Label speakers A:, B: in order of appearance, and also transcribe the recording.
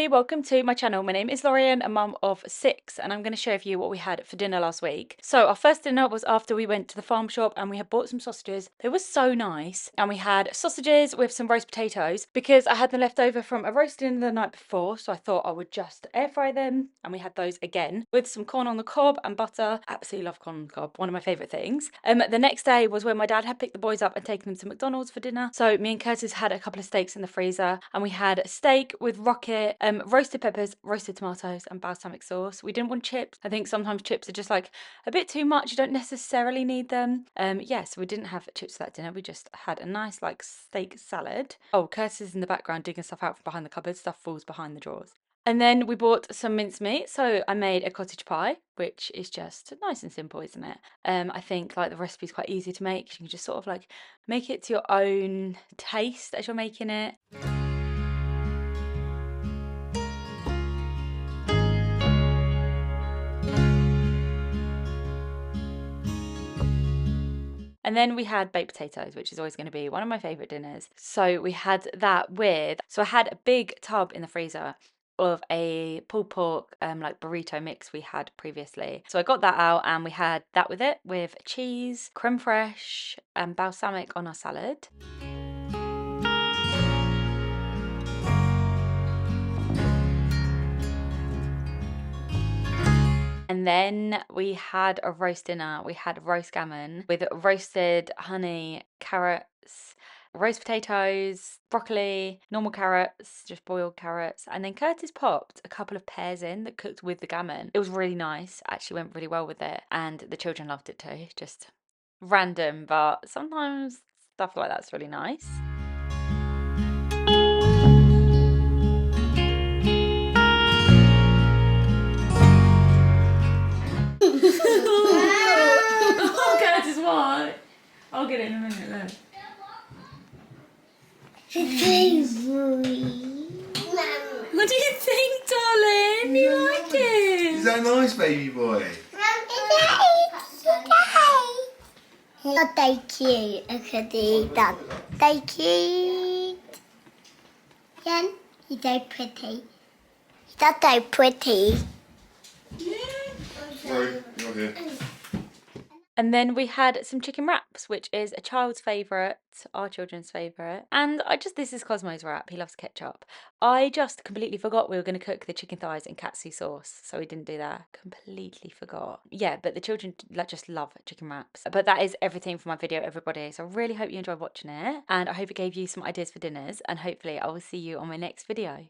A: everybody, welcome to my channel. My name is Lorien, a mum of 6, and I'm going to share with you what we had for dinner last week. So our first dinner was after we went to the farm shop and we had bought some sausages. They were so nice, and we had sausages with some roast potatoes because I had them left over from a roast dinner the night before, so I thought I would just air fry them, and we had those again with some corn on the cob and butter. Absolutely love corn on the cob, one of my favourite things. The next day was when my dad had picked the boys up and taken them to McDonald's for dinner. So me and Curtis had a couple of steaks in the freezer, and we had steak with rocket, roasted peppers, roasted tomatoes, and balsamic sauce. We didn't want chips. I think sometimes chips are just like a bit too much. You don't necessarily need them. So we didn't have chips for that dinner. We just had a nice like steak salad. Oh, Curtis is in the background digging stuff out from behind the cupboard. Stuff falls behind the drawers. And then we bought some mincemeat, so I made a cottage pie, which is just nice and simple, isn't it? I think like the recipe's quite easy to make. You can just sort of like make it to your own taste as you're making it. And then we had baked potatoes, which is always going to be one of my favourite dinners. So we had that so I had a big tub in the freezer of a pulled pork like burrito mix we had previously. So I got that out and we had that with it, with cheese, creme fraiche and balsamic on our salad. And then we had a roast dinner. We had roast gammon with roasted honey, carrots, roast potatoes, broccoli, normal carrots, just boiled carrots. And then Curtis popped a couple of pears in that cooked with the gammon. It was really nice. Actually went really well with it. And the children loved it too. Just random, but sometimes stuff like that's really nice. Oh, Curtis, what? I'll get it in a minute, look. What do you think, darling? You like it?
B: Is that nice, baby boy?
C: Thank you. Okay, that. Thank you. Yen, he's so pretty. He's not so pretty.
B: Sorry, you're here.
A: And then we had some chicken wraps, which is a child's favourite, our children's favourite. And this is Cosmo's wrap, he loves ketchup. I just completely forgot we were going to cook the chicken thighs in katsu sauce, so we didn't do that. Completely forgot. Yeah, but the children just love chicken wraps. But that is everything for my video, everybody. So I really hope you enjoyed watching it, and I hope it gave you some ideas for dinners, and hopefully I will see you on my next video.